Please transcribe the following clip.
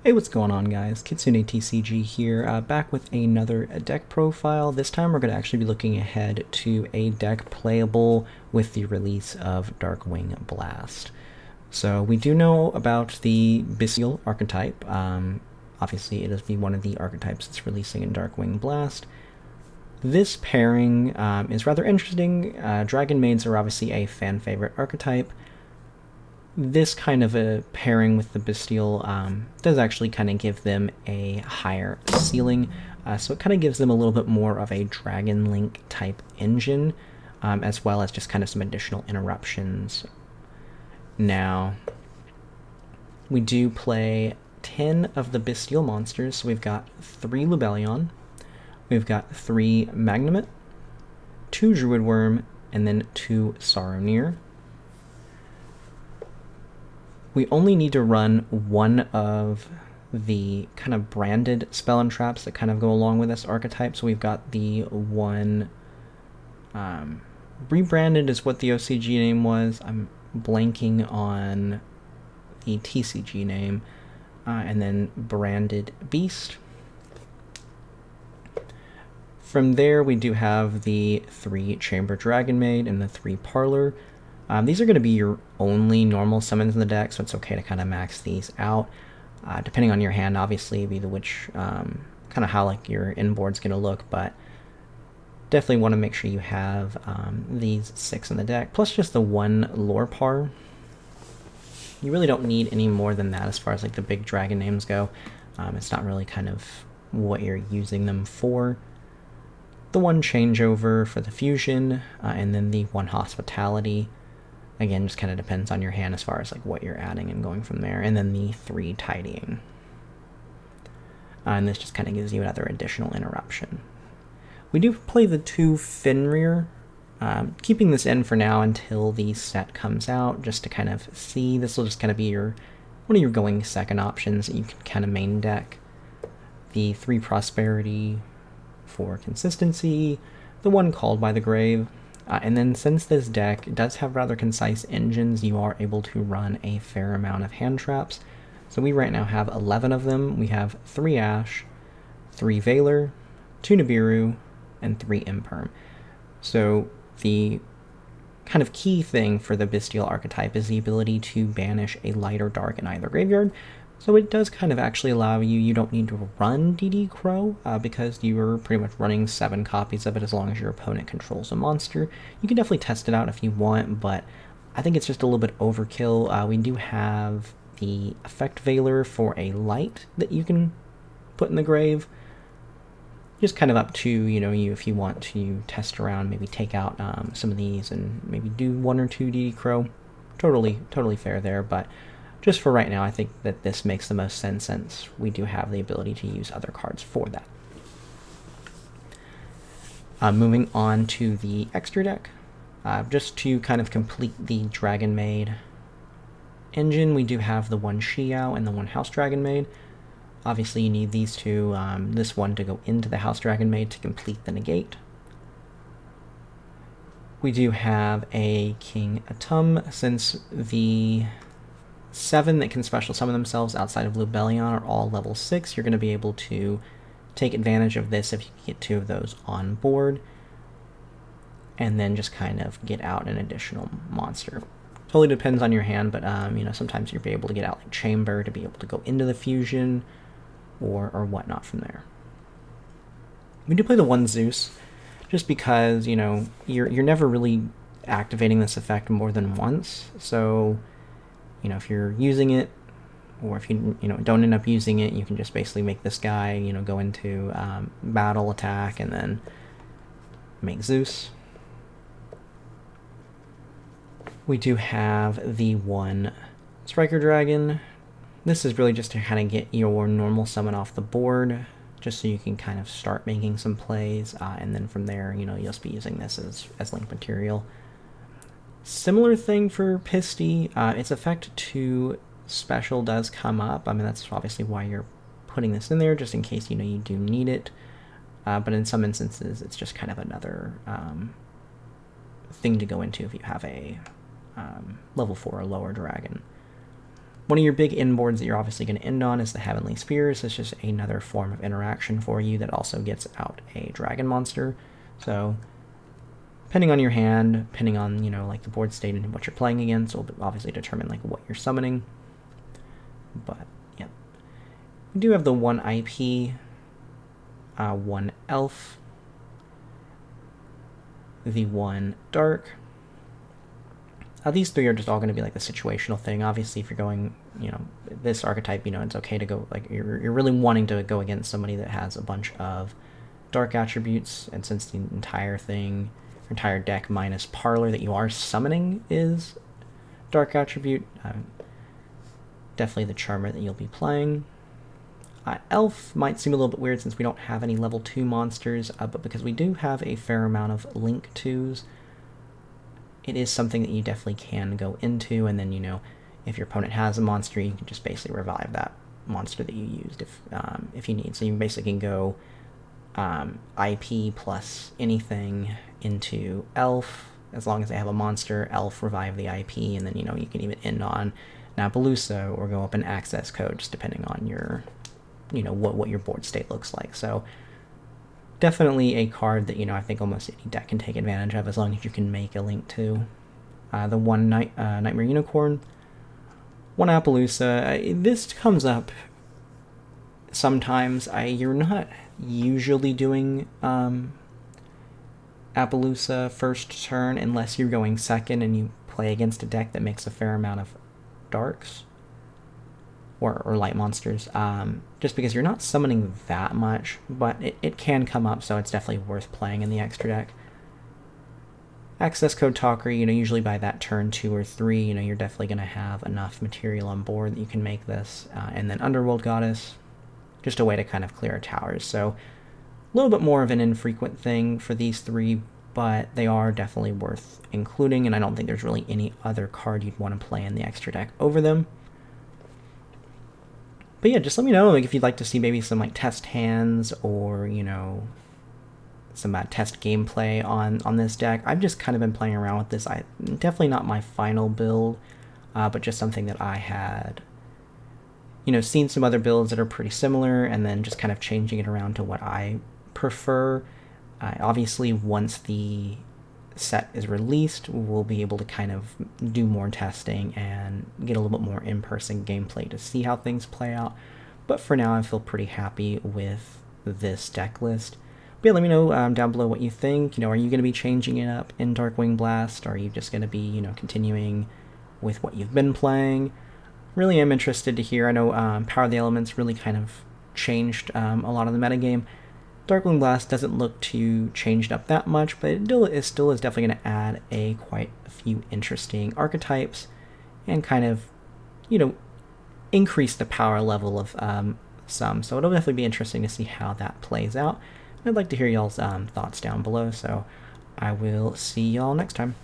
Hey, what's going on, guys? Kitsune TCG here, back with another deck profile. This time we're going to actually be looking ahead to a deck playable with the release of Darkwing Blast. So we do know about the Bystial archetype. Obviously, it is one of the archetypes that's releasing in Darkwing Blast. This pairing is rather interesting. Dragonmaids are obviously a fan favorite archetype. This kind of a pairing with the Bystial does actually kind of give them a higher ceiling, so it kind of gives them a little bit more of a Dragon Link type engine, as well as just kind of some additional interruptions. Now, we do play 10 of the Bystial monsters, so we've got 3 Lubellion, we've got 3 Magnamut, 2 Druid Worm, and then 2 Saronir. We only need to run one of the kind of branded spell and traps that kind of go along with this archetype. So we've got the one rebranded is what the OCG name was. I'm blanking on the TCG name. And then branded Beast. From there, we do have the 3 Chamber Dragonmaid and the 3 Parlor. These are going to be your only normal summons in the deck, so it's okay to kind of max these out. Depending on your hand, obviously, be the which kind of how like your inboard's going to look, but definitely want to make sure you have these 6 in the deck, plus just the 1 lore par. You really don't need any more than that as far as like the big dragon names go. It's not really kind of what you're using them for. The 1 changeover for the fusion, and then the 1 hospitality. Again, just kind of depends on your hand as far as like what you're adding and going from there. And then the 3 tidying. And this just kind of gives you another additional interruption. We do play the 2 Fenrir, keeping this in for now until the set comes out, just to kind of see. This will just kind of be one of your going second options that you can kind of main deck. The 3 Prosperity for consistency, the 1 Called by the Grave. And then since this deck does have rather concise engines, you are able to run a fair amount of hand traps. So we right now have 11 of them. We have 3 Ash, 3 Valor, 2 Nibiru, and 3 Imperm. So the kind of key thing for the Bystial archetype is the ability to banish a light or dark in either graveyard. So it does kind of actually allow you don't need to run DD Crow, because you're pretty much running 7 copies of it as long as your opponent controls a monster. You can definitely test it out if you want, but I think it's just a little bit overkill. We do have the Effect Veiler for a light that you can put in the grave. Just kind of up to, you if you want to test around, maybe take out some of these and maybe do 1 or 2 DD Crow. Totally fair there, but just for right now, I think that this makes the most sense since we do have the ability to use other cards for that. Moving on to the extra deck, just to kind of complete the Dragonmaid engine, we do have the 1 Xiao and the 1 House Dragonmaid. Obviously, you need these 2, this one to go into the House Dragonmaid to complete the negate. We do have a King Atum, since the 7 that can special summon themselves outside of Lubellion are all level 6. You're going to be able to take advantage of this if you get 2 of those on board, and then just kind of get out an additional monster. Totally depends on your hand, but sometimes you'll be able to get out like Chamber to be able to go into the fusion, or whatnot from there. We do play the 1 Zeus, just because you're never really activating this effect more than once, so if you're using it, or if you don't end up using it, you can just basically make this guy, go into battle attack and then make Zeus. We do have the 1 Striker Dragon. This is really just to kind of get your normal summon off the board, just so you can kind of start making some plays, and then from there, you'll just be using this as link material. Similar thing for Pisty. Its effect 2 special does come up. I mean, that's obviously why you're putting this in there, just in case you do need it. But in some instances, it's just kind of another thing to go into if you have a level 4 or lower dragon. One of your big inboards that you're obviously going to end on is the Heavenly Spheres. It's just another form of interaction for you that also gets out a dragon monster. So depending on your hand, depending on, like the board state and what you're playing against, will obviously determine like what you're summoning. But yeah, we do have the 1 IP, 1 elf, the 1 dark. These 3 are just all going to be like the situational thing. Obviously, if you're going, this archetype, it's okay to go, like, you're really wanting to go against somebody that has a bunch of dark attributes, and since the entire deck minus Parlor that you are summoning is dark attribute, definitely the Charmer that you'll be playing. Elf might seem a little bit weird since we don't have any level 2 monsters, but because we do have a fair amount of Link 2s, it is something that you definitely can go into, and then, if your opponent has a monster, you can just basically revive that monster that you used if you need. So you basically can go IP plus anything into Elf, as long as they have a monster, Elf, revive the IP, and then, you can even end on Napaloosa or go up an access code, just depending on your, what your board state looks like. So definitely a card that, I think almost any deck can take advantage of, as long as you can make a Link to. The 1 Nightmare Unicorn, 1 Appaloosa. This comes up sometimes. You're not usually doing Appaloosa first turn unless you're going second and you play against a deck that makes a fair amount of darks or light monsters, just because you're not summoning that much, but it can come up, so it's definitely worth playing in the extra deck. Access code Talker, usually by that turn 2 or 3, you're definitely going to have enough material on board that you can make this. And then Underworld Goddess, just a way to kind of clear our towers. So a little bit more of an infrequent thing for these 3, but they are definitely worth including, and I don't think there's really any other card you'd want to play in the extra deck over them. But yeah, just let me know if you'd like to see maybe some test hands or, some test gameplay on this deck. I've just kind of been playing around with this. Definitely not my final build, but just something that I had, seen some other builds that are pretty similar, and then just kind of changing it around to what I prefer. Obviously, once the set is released, we'll be able to kind of do more testing and get a little bit more in-person gameplay to see how things play out. But for now, I feel pretty happy with this deck list. But yeah, let me know down below what you think. Are you going to be changing it up in Darkwing Blast? Or are you just going to be, continuing with what you've been playing? Really am interested to hear. I know Power of the Elements really kind of changed a lot of the metagame. Darkwing Blast doesn't look to changed up that much, but it still is definitely going to add quite a few interesting archetypes and kind of, increase the power level of some. So it'll definitely be interesting to see how that plays out. I'd like to hear y'all's thoughts down below, so I will see y'all next time.